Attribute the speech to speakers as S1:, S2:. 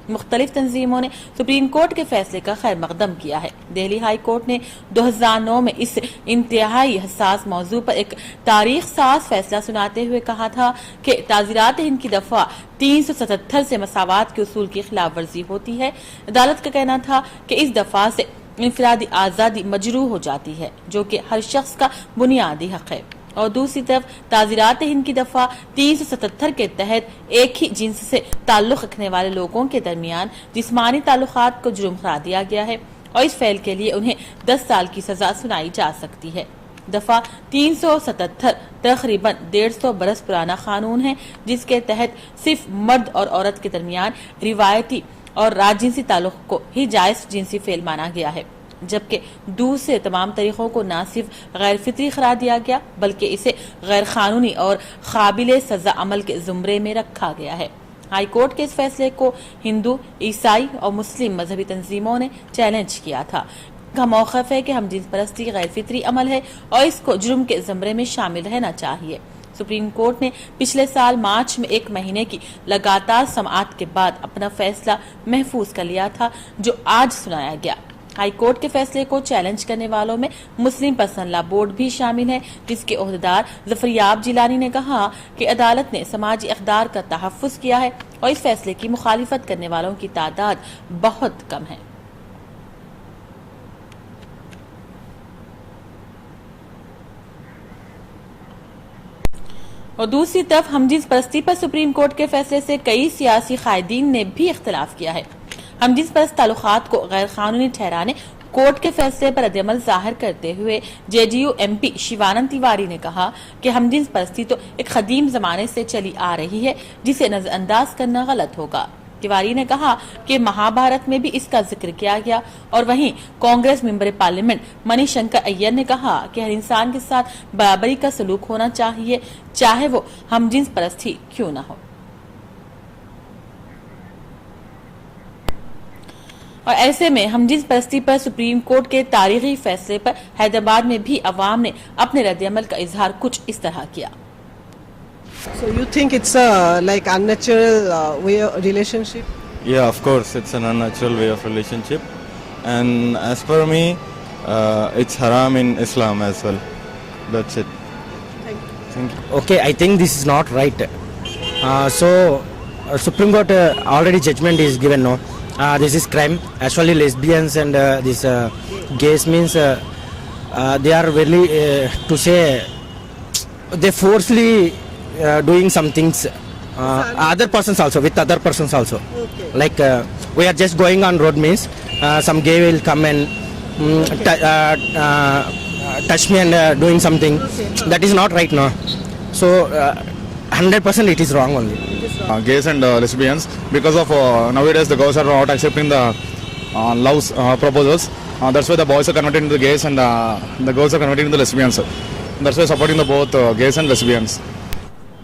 S1: مختلف تنظیموں نے سپریم کورٹ کے فیصلے کا خیر مقدم کیا ہے۔ دہلی ہائی کورٹ نے 2009 میں اس انتہائی حساس موضوع پر ایک تاریخ ساز فیصلہ سناتے ہوئے کہا تھا کہ تعزیرات ہند کی دفعہ 377 سے مساوات کے اصول کی خلاف ورزی ہوتی ہے۔ عدالت کا کہنا تھا کہ اس دفعہ سے انفرادی آزادی مجروح ہو جاتی ہے، جو کہ ہر شخص کا بنیادی حق ہے، اور دوسری طرف تعزیرات ہند کی دفعہ 377 کے تحت ایک ہی جنس سے تعلق رکھنے والے لوگوں کے درمیان جسمانی تعلقات کو جرم قرار دیا گیا ہے اور اس فعل کے لیے انہیں 10 سال کی سزا سنائی جا سکتی ہے۔ دفعہ 377 تقریباً 150 برس پرانا قانون ہے، جس کے تحت صرف مرد اور عورت کے درمیان روایتی اور راجنسی تعلق کو ہی جائز جنسی فعل مانا گیا ہے، جبکہ دوسرے تمام طریقوں کو نہ صرف غیر فطری قرار دیا گیا بلکہ اسے غیر قانونی اور قابل سزا عمل کے زمرے میں رکھا گیا ہے۔ ہائی کورٹ کے اس فیصلے کو ہندو، عیسائی اور مسلم مذہبی تنظیموں نے چیلنج کیا تھا۔ کا موقف ہے کہ ہم جنس پرستی غیر فطری عمل ہے اور اس کو جرم کے زمرے میں شامل رہنا چاہیے۔ سپریم کورٹ نے پچھلے سال مارچ میں 1 مہینے کی لگاتار سماعت کے بعد اپنا فیصلہ محفوظ کر لیا تھا، جو آج سنایا گیا۔ ہائی کورٹ کے فیصلے کو چیلنج کرنے والوں میں مسلم پرسنل لا بورڈ بھی شامل ہے، جس کے عہدیدار ظفریاب جیلانی نے کہا کہ عدالت نے سماجی اقدار کا تحفظ کیا ہے اور اس فیصلے کی مخالفت کرنے والوں کی تعداد بہت کم ہے۔ اور دوسری طرف ہم جنس پرستی پر سپریم کورٹ کے فیصلے سے کئی سیاسی قائدین نے بھی اختلاف کیا ہے۔ ہم جنس پرست تعلقات کو غیر قانونی ٹھہرانے کورٹ کے فیصلے پر رد عمل ظاہر کرتے ہوئے J D U M P Shivanand Tiwari نے کہا کہ ہم جنس پرستی تو ایک قدیم زمانے سے چلی آ رہی ہے، جسے نظر انداز کرنا غلط ہوگا۔ تیواری نے کہا کہ مہابھارت میں بھی اس کا ذکر کیا گیا، اور وہیں کانگریس ممبر پارلیمنٹ منی شنکر ایّر نے کہا کہ ہر انسان کے ساتھ برابری کا سلوک ہونا چاہیے، چاہے وہ ہم جنس پرست ہی کیوں نہ ہو۔ اور ایسے میں ہم جنس پرستی پر سپریم کورٹ کے تاریخی فیصلے پر حیدرآباد میں بھی عوام نے اپنے رد عمل کا اظہار کچھ اس طرح کیا۔
S2: So you think it's a like unnatural way of relationship?
S3: Yeah, of course, it's an unnatural way of relationship, and as per me, it's haram in Islam as well. That's it. Thank you.
S4: Okay, I think this is not right. Supreme Court already judgment is given. No, this is crime. Actually, lesbians and this gays means they are really to say they forcefully doing some things other persons also with other persons also.
S2: Okay.
S4: Like we are just going on road means some gay will come and touch me and doing something.
S2: Okay.
S4: That is not right now. So 100% it is wrong only.
S5: Gays and lesbians, because of nowadays the girls are not accepting the love proposals. That's why the boys are converting into the gays and the girls are converting into the lesbians. That's why supporting the both gays and lesbians.